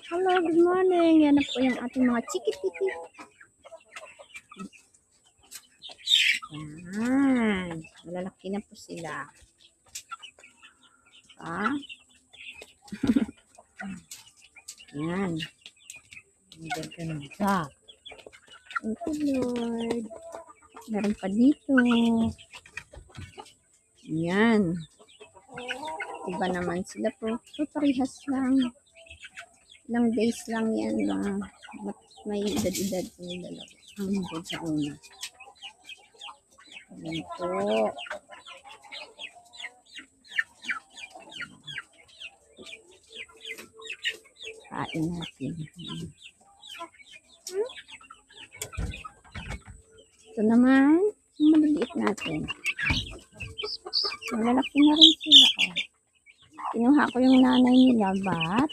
Hello, good morning. Yan na po yung ating mga chikititi. Yan. Malalaki na po sila. Yan. Ang ganda. Thank you, Lord. Meron pa dito. Yan. Iba naman sila po. So, parehas lang. Ilang days lang yan. May edad-edad po yung dalawa. Ang hanggang sa una. Ayan po. Kain natin. Ito naman, yung maliliit natin. Malalaki na rin sila. Oh. Kinuha ko yung nanay nila, but